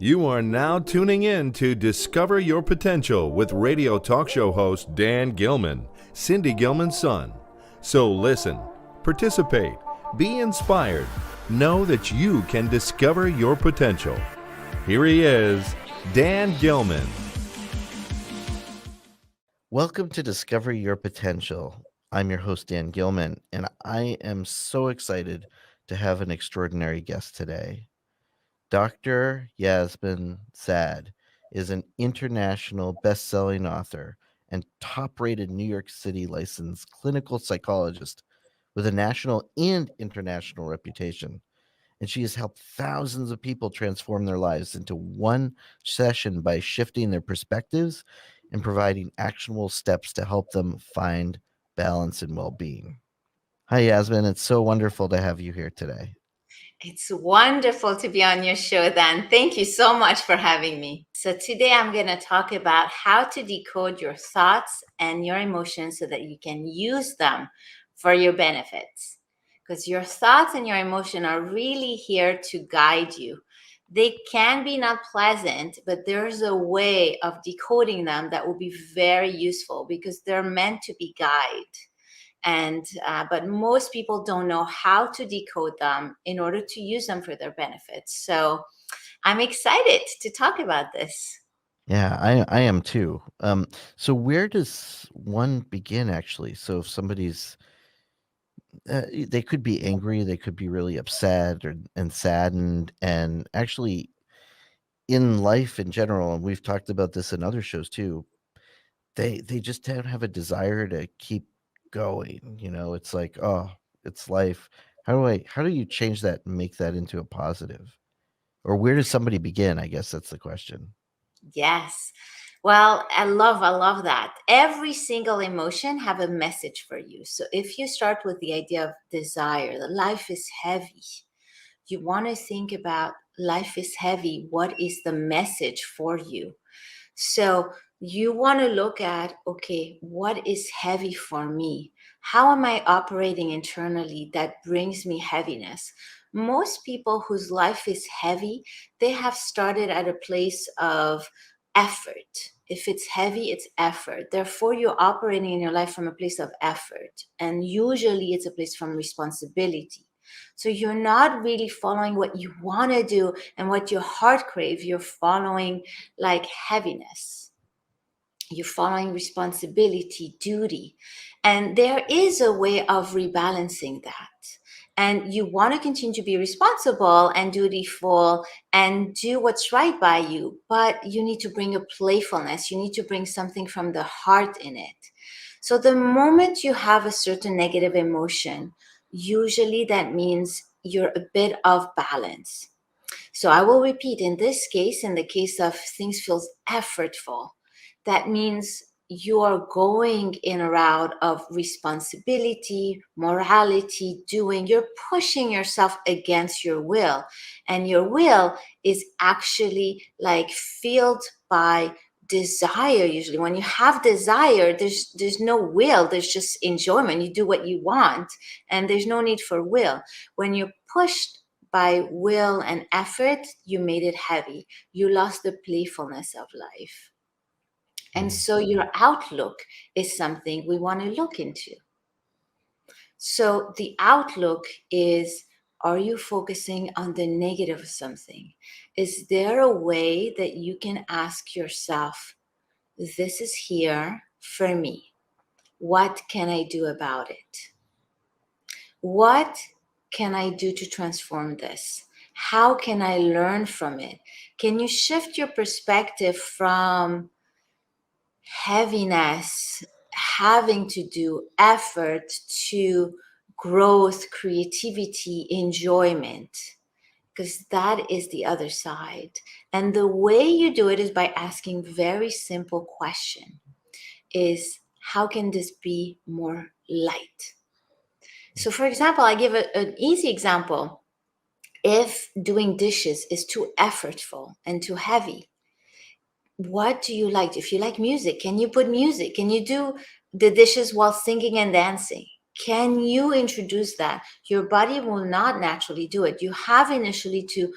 You are now tuning in to Discover Your Potential with radio talk show host Dan Gilman, Cindy Gilman's son. So listen, participate, be inspired, know that you can discover your potential. Here he is, Dan Gilman. Welcome to Discover Your Potential. I'm your host, Dan Gilman, and I am so excited to have an extraordinary guest today. Dr. Yasmine Saad is an international best-selling author and top-rated New York City licensed clinical psychologist with a national and international reputation. And she has helped thousands of people transform their lives into one session by shifting their perspectives and providing actionable steps to help them find balance and well-being. Hi, Yasmine. It's so wonderful to have you here today. It's wonderful to be on your show, Dan. Thank you so much for having me. So today I'm going to talk about how to decode your thoughts and your emotions so that you can use them for your benefits. Because your thoughts and your emotion are really here to guide you. They can be not pleasant, but there's a way of decoding them that will be very useful because they're meant to be guide. But most people don't know how to decode them in order to use them for their benefits. So I'm excited to talk about this. Yeah, I am too. So where does one begin actually? So if somebody's, they could be angry, they could be really upset and saddened, and actually in life in general, and we've talked about this in other shows too, they just don't have a desire to keep going. It's like, oh, it's life. How do you change that and make that into a positive? Or where does somebody begin? I guess that's the question. Yes. Well, I love that. Every single emotion have a message for you. So if you start with the idea of desire, that life is heavy, you want to think about life is heavy. What is the message for you? So you want to look at, okay, what is heavy for me? How am I operating internally that brings me heaviness? Most people whose life is heavy, they have started at a place of effort. If it's heavy, it's effort. Therefore, you're operating in your life from a place of effort. And usually it's a place from responsibility. So you're not really following what you want to do and what your heart craves. You're following like heaviness. You're following responsibility, duty. And there is a way of rebalancing that. And you want to continue to be responsible and dutiful and do what's right by you. But you need to bring a playfulness. You need to bring something from the heart in it. So the moment you have a certain negative emotion, usually that means you're a bit off balance. So I will repeat, in this case, in the case of things feels effortful, that means you are going in a route of responsibility, morality, doing. You're pushing yourself against your will. And your will is actually like filled by desire. Usually when you have desire, there's no will, there's just enjoyment. You do what you want and there's no need for will. When you're pushed by will and effort, you made it heavy. You lost the playfulness of life. And so your outlook is something we want to look into. So the outlook is, are you focusing on the negative of something? Is there a way that you can ask yourself, this is here for me. What can I do about it? What can I do to transform this? How can I learn from it? Can you shift your perspective from heaviness, having to do effort, to growth, creativity, enjoyment? Because that is the other side. And the way you do it is by asking very simple question is, how can this be more light? So for example, I give an easy example. If doing dishes is too effortful and too heavy, what do you like? If you like music, can you put music? Can you do the dishes while singing and dancing? Can you introduce that? Your body will not naturally do it. You have initially to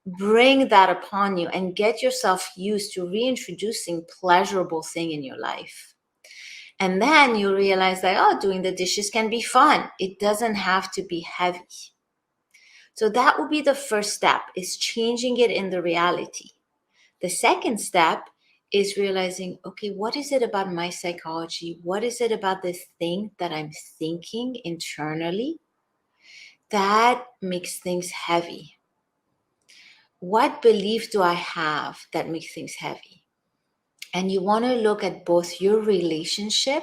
bring that upon you and get yourself used to reintroducing pleasurable thing in your life. And then you realize that, oh, doing the dishes can be fun. It doesn't have to be heavy. So that would be the first step, is changing it in the reality. The second step is realizing, okay, what is it about my psychology? What is it about this thing that I'm thinking internally that makes things heavy? What belief do I have that makes things heavy? And you want to look at both your relationship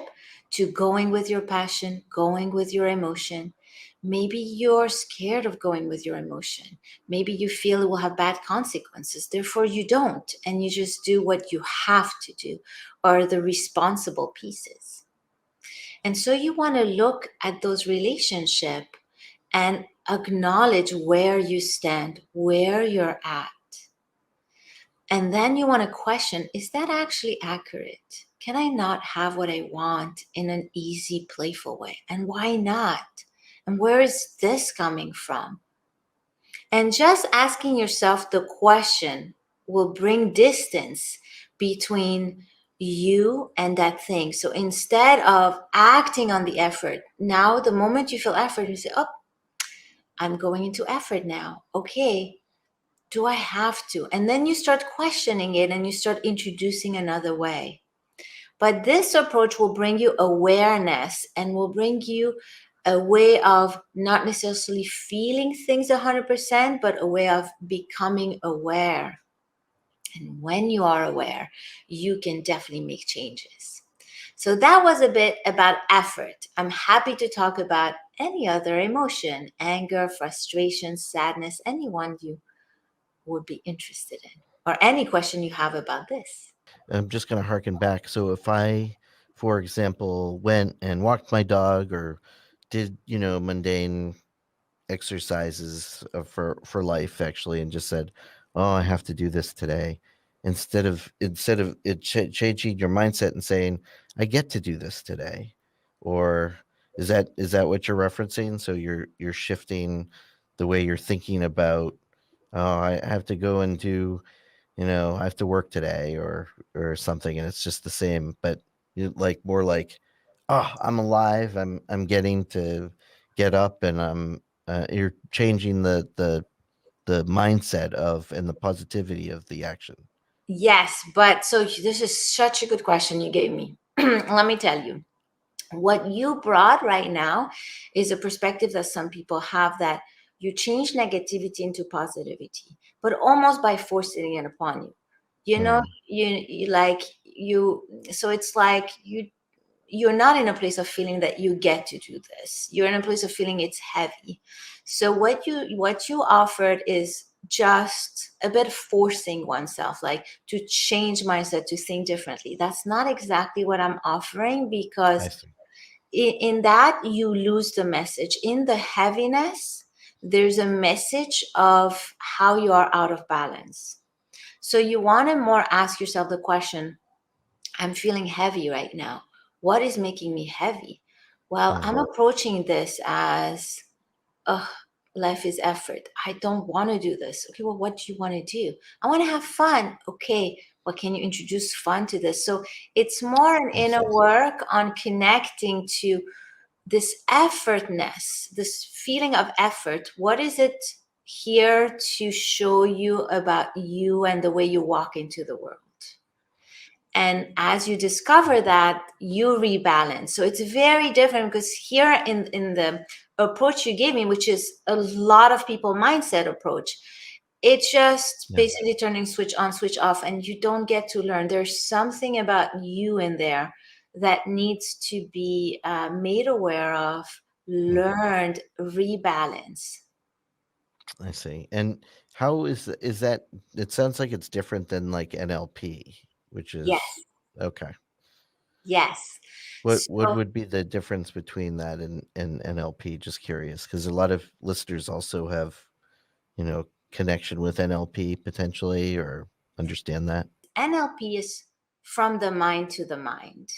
to going with your passion, going with your emotion. Maybe you're scared of going with your emotion. Maybe you feel it will have bad consequences. Therefore, you don't. And you just do what you have to do, or the responsible pieces. And so you want to look at those relationships and acknowledge where you stand, where you're at. And then you want to question, is that actually accurate? Can I not have what I want in an easy, playful way? And why not? And where is this coming from? And just asking yourself the question will bring distance between you and that thing. So instead of acting on the effort, now the moment you feel effort, you say, oh, I'm going into effort now. Okay, do I have to? And then you start questioning it and you start introducing another way. But this approach will bring you awareness and will bring you a way of not necessarily feeling things 100%, but a way of becoming aware. And when you are aware, you can definitely make changes. So that was a bit about effort. I'm happy to talk about any other emotion, anger, frustration, sadness, anyone you would be interested in, or any question you have about this. I'm just going to harken back. So if I, for example, went and walked my dog or did, mundane exercises for life actually, and just said, "Oh, I have to do this today," instead of it changing your mindset and saying, "I get to do this today," or is that what you're referencing? So you're shifting the way you're thinking about, "Oh, I have to go and do, I have to work today," or something, and it's just the same, but you like more like, "Oh, I'm alive. I'm getting to get up, and you're changing the mindset of and the positivity of the action." Yes, but so this is such a good question you gave me. Let me tell you, what you brought right now is a perspective that some people have, that you change negativity into positivity, but almost by forcing it upon you. You know, Mm, so it's like you're not in a place of feeling that you get to do this. You're in a place of feeling it's heavy. So what you offered is just a bit of forcing oneself, like to change mindset, to think differently. That's not exactly what I'm offering, I because see. in that you lose the message. In the heaviness, there's a message of how you are out of balance. So you want to more ask yourself the question, I'm feeling heavy right now. What is making me heavy? Well, I'm Mm, approaching this as, oh, life is effort. I don't want to do this. Okay, well, what do you want to do? I want to have fun. Okay, well, can you introduce fun to this? So it's more an I inner see. work on connecting to this effortness, this feeling of effort. What is it here to show you about you and the way you walk into the world? And as you discover that, you rebalance. So it's very different, because here in the approach you gave me, which is a lot of people mindset approach, it's just Yeah. basically turning switch on, switch off, and you don't get to learn. There's something about you in there that needs to be made aware of, Mhm. learned, rebalance. I see. And how is that? It sounds like it's different than like NLP, which Yes, is okay. yes. What So would be the difference between that and NLP? Just curious, because a lot of listeners also have, connection with NLP potentially, or understand that. NLP is from the mind to the mind.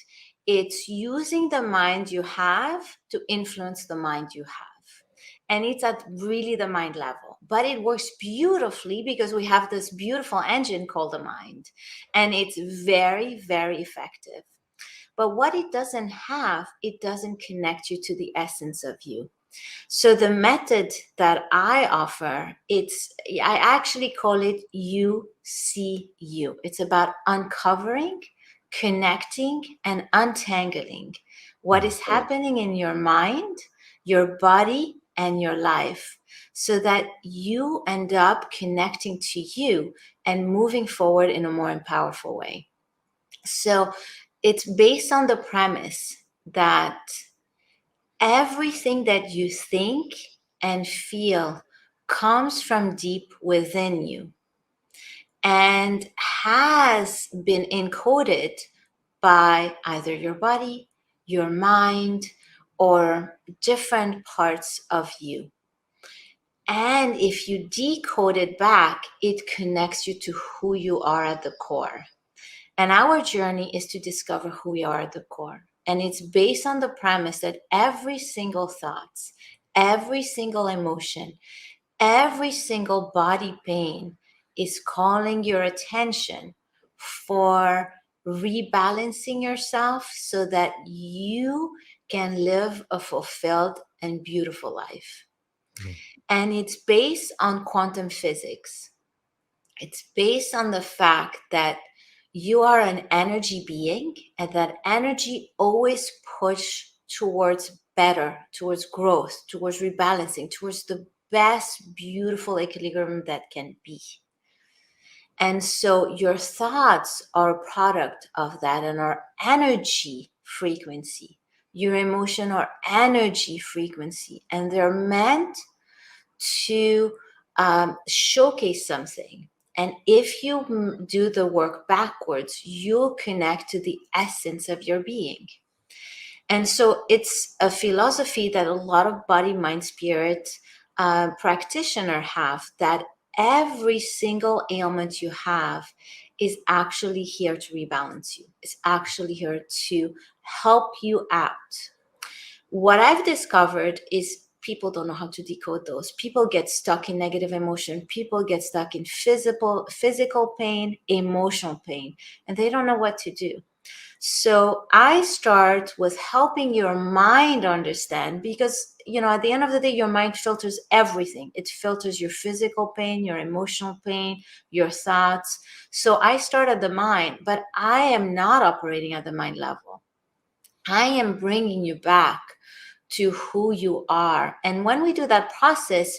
It's using the mind you have to influence the mind you have. and it's at really the mind level. But it works beautifully because we have this beautiful engine called the mind, and it's very, very effective. But what it doesn't have, it doesn't connect you to the essence of you. So the method that I offer, I actually call it You See You. It's about uncovering, connecting, and untangling what is happening in your mind, your body, and your life, so that you end up connecting to you and moving forward in a more powerful way. So it's based on the premise that everything that you think and feel comes from deep within you and has been encoded by either your body, your mind, or different parts of you. And if you decode it back, it connects you to who you are at the core. And our journey is to discover who we are at the core. And it's based on the premise that every single thought, every single emotion, every single body pain is calling your attention for rebalancing yourself so that you can live a fulfilled and beautiful life. Mm-hmm. And it's based on quantum physics. It's based on the fact that you are an energy being, and that energy always push towards better, towards growth, towards rebalancing, towards the best, beautiful equilibrium that can be. And so your thoughts are a product of that and are energy frequency. Your emotion are energy frequency, and they're meant to showcase something. And if you do the work backwards, you'll connect to the essence of your being. And so it's a philosophy that a lot of body, mind, spirit practitioners have, that every single ailment you have is actually here to rebalance you. It's actually here to help you out. What I've discovered is people don't know how to decode those. People get stuck in negative emotion. People get stuck in physical pain, emotional pain, and they don't know what to do. So I start with helping your mind understand, because, at the end of the day, your mind filters everything. It filters your physical pain, your emotional pain, your thoughts. So I start at the mind, but I am not operating at the mind level. I am bringing you back to who you are. And when we do that process,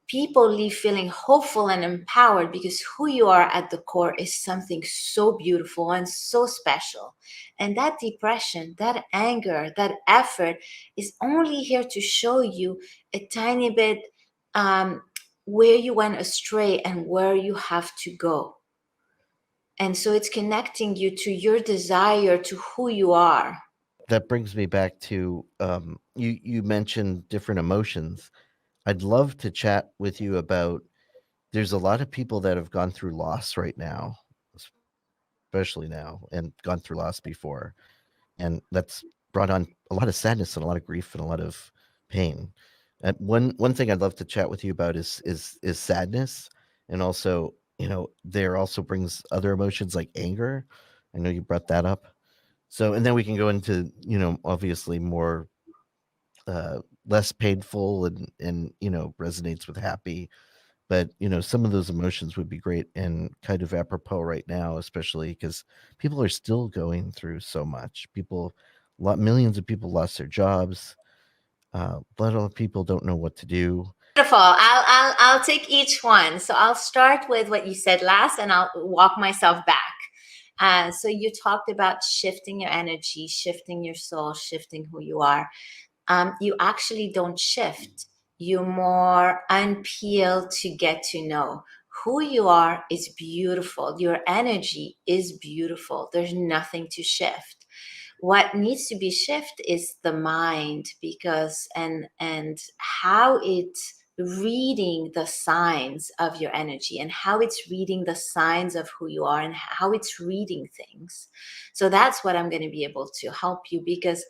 people leave feeling hopeful and empowered, because who you are at the core is something so beautiful and so special. And that depression, that anger, that effort is only here to show you a tiny bit where you went astray and where you have to go. And so it's connecting you to your desire, to who you are. That brings me back to you mentioned different emotions. I'd love to chat with you about, there's a lot of people that have gone through loss right now, especially now, and gone through loss before. And that's brought on a lot of sadness and a lot of grief and a lot of pain. And one thing I'd love to chat with you about is sadness. And also, there also brings other emotions like anger. I know you brought that up. So, and then we can go into, obviously more less painful and resonates with happy. But some of those emotions would be great and kind of apropos right now, especially because people are still going through so much. Millions of people lost their jobs. A lot of people don't know what to do. Beautiful. I'll take each one. So I'll start with what you said last, and I'll walk myself back. So you talked about shifting your energy, shifting your soul, shifting who you are. You actually don't shift. You more unpeel to get to know. Who you are is beautiful. Your energy is beautiful. There's nothing to shift. What needs to be shift is the mind, because and how it's reading the signs of your energy, and how it's reading the signs of who you are, and how it's reading things. So that's what I'm going to be able to help you, because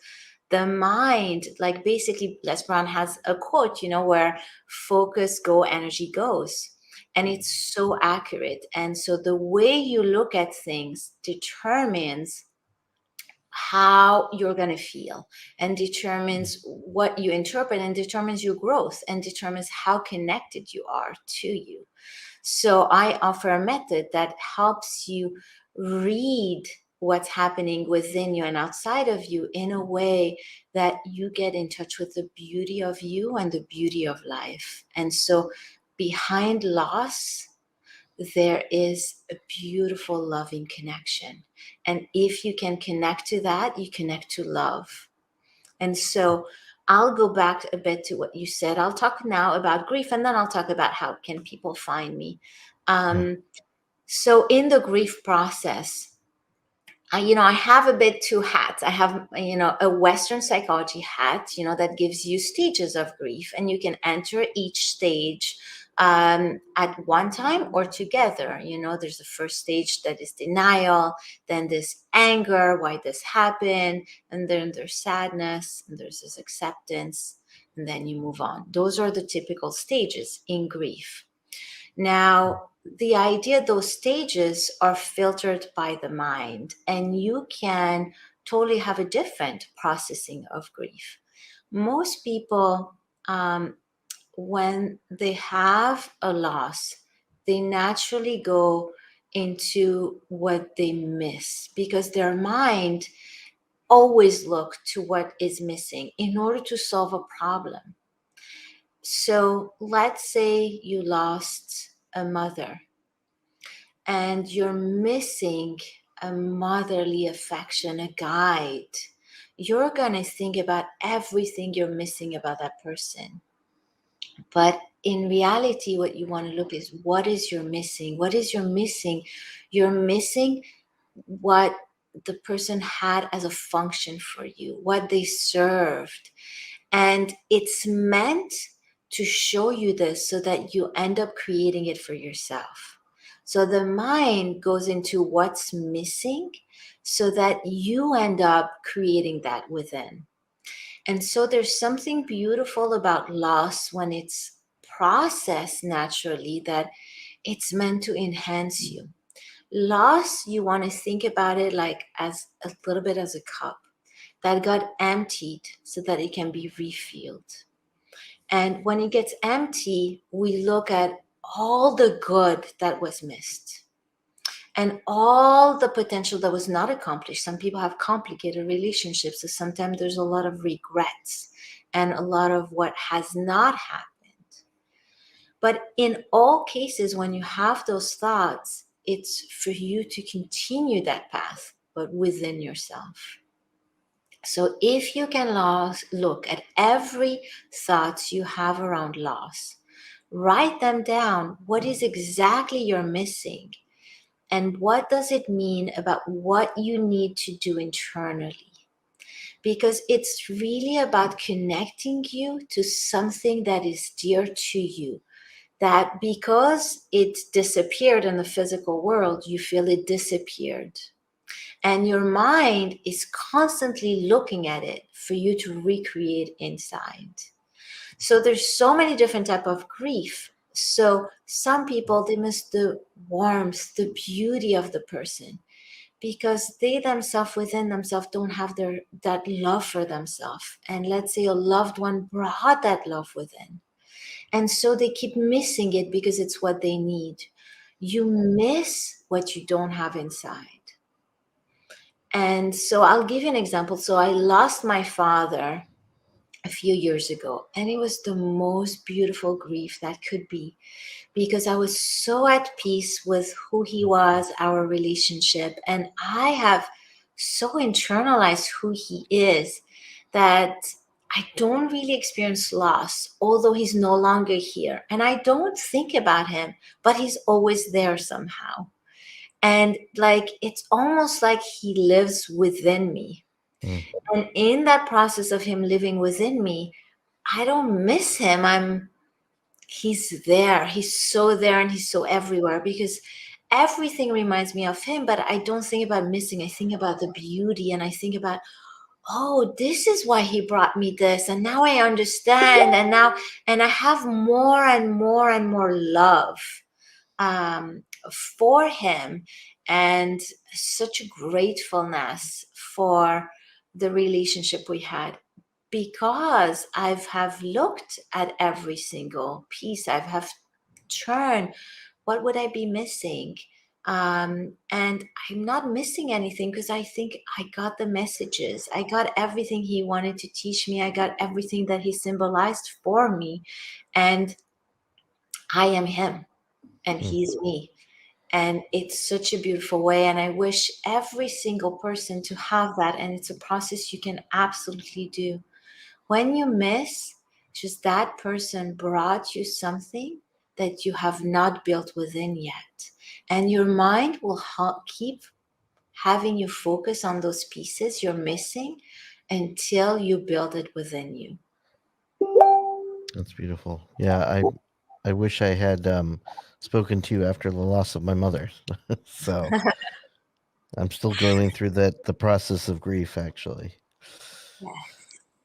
The mind, like basically Les Brown has a quote, where focus go, energy goes. And it's so accurate. And so the way you look at things determines how you're going to feel, and determines what you interpret, and determines your growth, and determines how connected you are to you. So I offer a method that helps you read what's happening within you and outside of you in a way that you get in touch with the beauty of you and the beauty of life. And so behind loss, there is a beautiful, loving connection. And if you can connect to that, you connect to love. And so I'll go back a bit to what you said. I'll talk now about grief, and then I'll talk about how can people find me. So in the grief process, I have a bit two hats. I have, a Western psychology hat, that gives you stages of grief, and you can enter each stage at one time or together. There's the first stage that is denial, then this anger, why this happened, and then there's sadness, and there's this acceptance, and then you move on. Those are the typical stages in grief. Now, the idea those stages are filtered by the mind, and you can totally have a different processing of grief. Most people, when they have a loss, they naturally go into what they miss, because their mind always look to what is missing in order to solve a problem. So let's say you lost a mother and you're missing a motherly affection, a guide. You're going to think about everything you're missing about that person. But in reality, what you want to look is, what is you're missing? What is you're missing? You're missing what the person had as a function for you, what they served. And it's meant to show you this so that you end up creating it for yourself. So the mind goes into what's missing so that you end up creating that within. And so there's something beautiful about loss when it's processed naturally, that it's meant to enhance you. Loss, you want to think about it like as a little bit as a cup that got emptied so that it can be refilled. And when it gets empty, we look at all the good that was missed and all the potential that was not accomplished. Some people have complicated relationships, so sometimes there's a lot of regrets and a lot of what has not happened. But in all cases, when you have those thoughts, it's for you to continue that path, but within yourself. So if you can look at every thought you have around loss, write them down. What is exactly you're missing? And what does it mean about what you need to do internally? Because it's really about connecting you to something that is dear to you, that because it disappeared in the physical world, you feel it disappeared. And your mind is constantly looking at it for you to recreate inside. So there's so many different types of grief. So some people, they miss the warmth, the beauty of the person, because they themselves, within themselves, don't have that love for themselves. And let's say a loved one brought that love within. And so they keep missing it because it's what they need. You miss what you don't have inside. And so I'll give you an example. So I lost my father a few years ago, and it was the most beautiful grief that could be, because I was so at peace with who he was, our relationship, and I have so internalized who he is that I don't really experience loss, although he's no longer here. And I don't think about him, but he's always there somehow. And like, it's almost like he lives within me. And in that process of him living within me, I don't miss him. He's there. He's so there, and he's so everywhere, because everything reminds me of him, but I don't think about missing. I think about the beauty, and I think about, oh, this is why he brought me this, and now I understand, and I have more and more and more love um, for him, and such a gratefulness for the relationship we had, because I've have looked at every single piece. I've have turned, what would I be missing? And I'm not missing anything, because I think I got the messages. I got everything he wanted to teach me. I got everything that he symbolized for me. And I am him and Mm. he's me. And it's such a beautiful way. And I wish every single person to have that. And it's a process you can absolutely do. When you miss, just that person brought you something that you have not built within yet. And your mind will keep having you focus on those pieces you're missing until you build it within you. That's beautiful. Yeah, I wish I had spoken to you after the loss of my mother. So I'm still going through the process of grief, actually.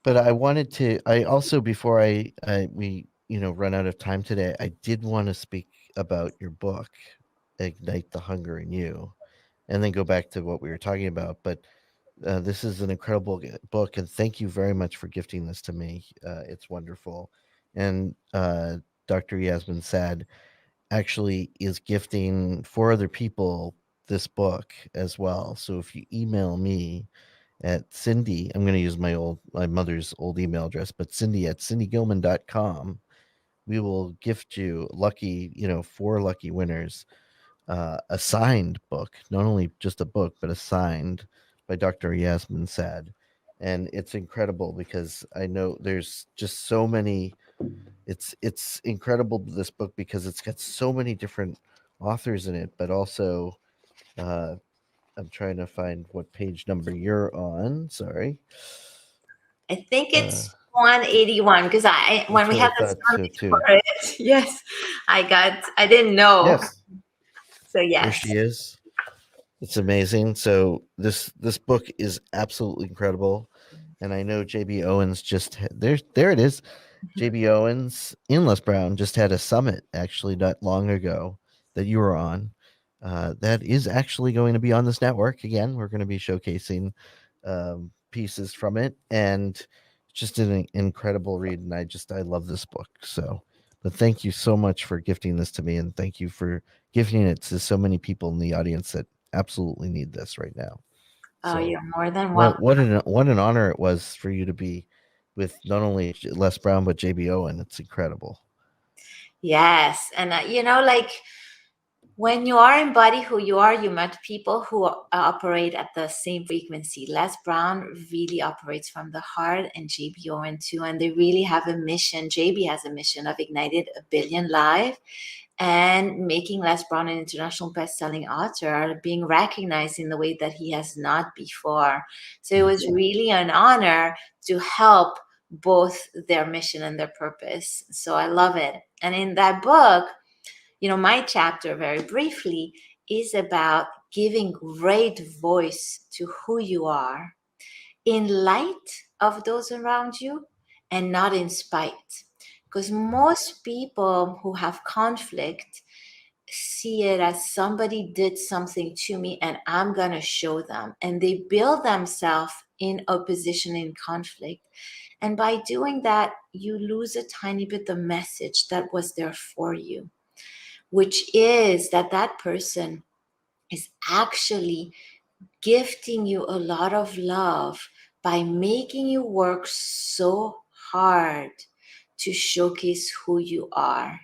But I wanted to. I also, before I we run out of time today, I did want to speak about your book, Ignite the Hunger in You, and then go back to what we were talking about. But this is an incredible book, and thank you very much for gifting this to me. It's wonderful, and Dr. Yasmine Saad actually is gifting 4 other people this book as well. So if you email me at Cindy, I'm going to use my mother's old email address, but Cindy at cindygilman.com, we will gift you 4 lucky winners, a signed book, not only just a book, but a signed by Dr. Yasmine Saad. And it's incredible because I know there's just so many. It's incredible, this book, because it's got so many different authors in it, but also uh, I'm trying to find what page number you're on. Sorry. I think Uh, it's 181, because when that's we what I had the thought so summit too. for it, yes, I didn't know. Yes, So there yes. she is. It's amazing. So this book is absolutely incredible, and I know JB Owens there it is. JB Owens in Les Brown just had a summit actually not long ago that you were on. That is actually going to be on this network again. We're going to be showcasing pieces from it, and just an incredible read. And I love this book. So, but thank you so much for gifting this to me, and thank you for gifting it to so many people in the audience that absolutely need this right now. Oh, So, you're more than welcome. what an honor it was for you to be with not only Les Brown but JB Owen. It's incredible. Yes. And like, when you are embody who you are, you met people who operate at the same frequency. Les Brown really operates from the heart, and JB Owen too. And they really have a mission. JB has a mission of ignited 1 billion live, and making Les Brown an international best-selling author, being recognized in the way that he has not before. So it was really an honor to help both their mission and their purpose. So I love it. And in that book, my chapter, very briefly, is about giving great voice to who you are in light of those around you and not in spite. Because most people who have conflict see it as somebody did something to me and I'm going to show them. And they build themselves in opposition, in conflict. And by doing that, you lose a tiny bit the message that was there for you, which is that person is actually gifting you a lot of love by making you work so hard to showcase who you are.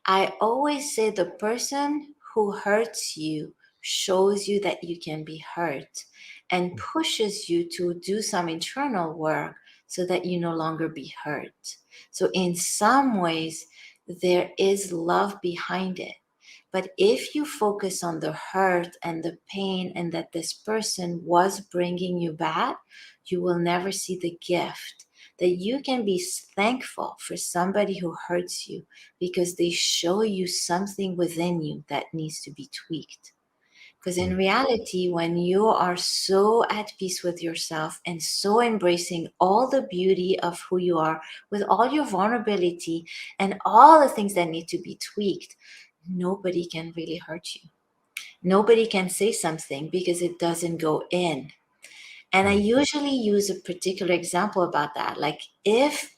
I always say the person who hurts you shows you that you can be hurt and pushes you to do some internal work so that you no longer be hurt. So in some ways, there is love behind it. But if you focus on the hurt and the pain and that this person was bringing you back, you will never see the gift that you can be thankful for somebody who hurts you, because they show you something within you that needs to be tweaked. Because in reality, when you are so at peace with yourself and so embracing all the beauty of who you are, with all your vulnerability and all the things that need to be tweaked, nobody can really hurt you. Nobody can say something because it doesn't go in. And I usually use a particular example about that. Like if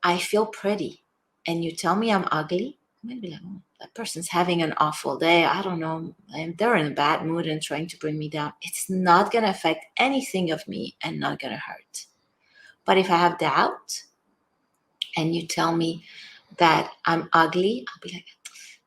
I feel pretty and you tell me I'm ugly, I'm going to be like, oh, that person's having an awful day. I don't know. And they're in a bad mood and trying to bring me down. It's not going to affect anything of me and not going to hurt. But if I have doubt and you tell me that I'm ugly, I'll be like,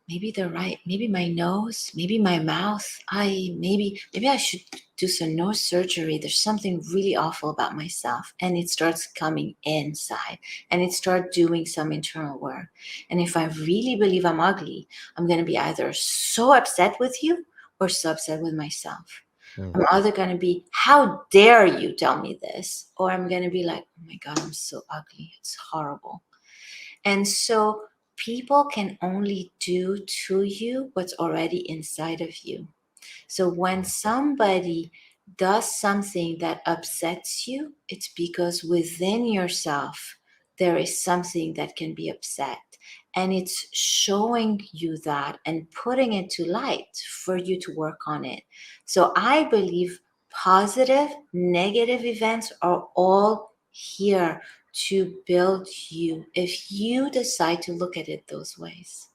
maybe they're right. Maybe my nose, maybe my mouth. Maybe I should do some nose surgery. There's something really awful about myself. And it starts coming inside and it starts doing some internal work. And if I really believe I'm ugly, I'm going to be either so upset with you or so upset with myself. I'm either going to be, how dare you tell me this? Or I'm going to be like, oh my God, I'm so ugly. It's horrible. And so people can only do to you what's already inside of you. So when somebody does something that upsets you, it's because within yourself, there is something that can be upset. And it's showing you that and putting it to light for you to work on it. So I believe positive, negative events are all here to build you if you decide to look at it those ways.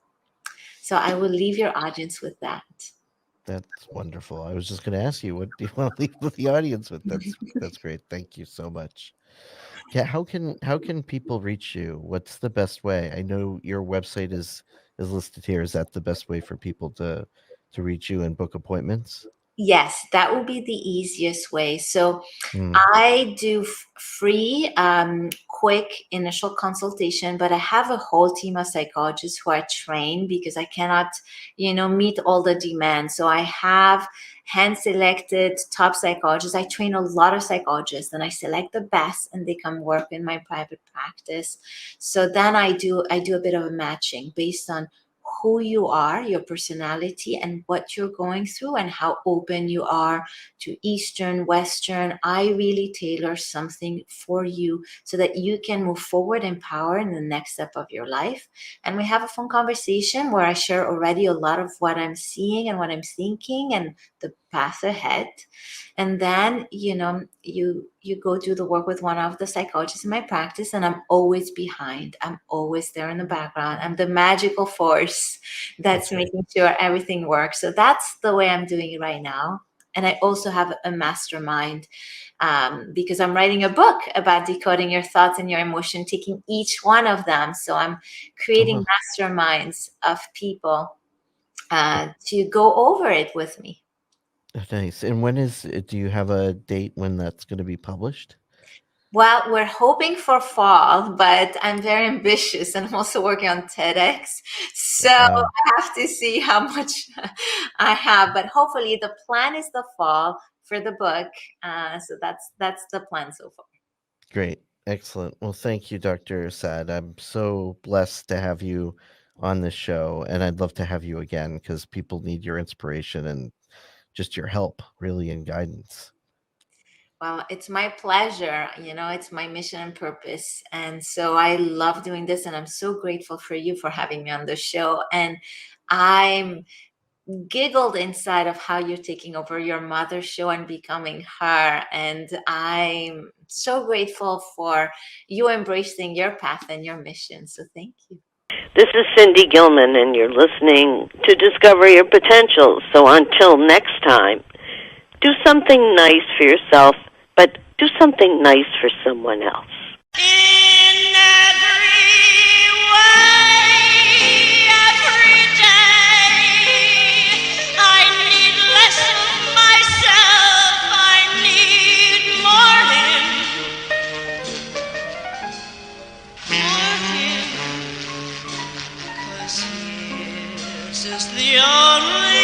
So I will leave your audience with that. That's wonderful. I was just going to ask you, what do you want to leave with the audience with? That's great. Thank you so much. Yeah, how can people reach you? What's the best way? I know your website is listed here. Is that the best way for people to reach you and book appointments? Yes, that will be the easiest way. So Mm. I do free, quick initial consultation, but I have a whole team of psychologists who I train because I cannot, meet all the demands. So I have hand-selected top psychologists. I train a lot of psychologists and I select the best and they come work in my private practice. So then I do a bit of a matching based on who you are, your personality, and what you're going through, and how open you are to Eastern, Western. I really tailor something for you so that you can move forward in power in the next step of your life. And we have a phone conversation where I share already a lot of what I'm seeing and what I'm thinking and the path ahead. And then, you go do the work with one of the psychologists in my practice, and I'm always behind. I'm always there in the background. I'm the magical force that's Okay. making sure everything works. So that's the way I'm doing it right now. And I also have a mastermind because I'm writing a book about decoding your thoughts and your emotion, taking each one of them. So I'm creating masterminds of people to go over it with me. Nice. And do you have a date when that's going to be published? Well, we're hoping for fall, but I'm very ambitious and I'm also working on TEDx. So Wow. I have to see how much I have, but hopefully the plan is the fall for the book. So that's the plan so far. Great. Excellent. Well, thank you, Dr. Saad. I'm so blessed to have you on this show, and I'd love to have you again because people need your inspiration and just your help, really, and guidance. Well, it's my pleasure. It's my mission and purpose. And so I love doing this. And I'm so grateful for you for having me on the show. And I'm giggled inside of how you're taking over your mother's show and becoming her. And I'm so grateful for you embracing your path and your mission. So thank you. This is Cindy Gilman, and you're listening to Discover Your Potential. So until next time, do something nice for yourself, but do something nice for someone else. In every way, every day, I need less of myself, I need more him, 'cause his is the only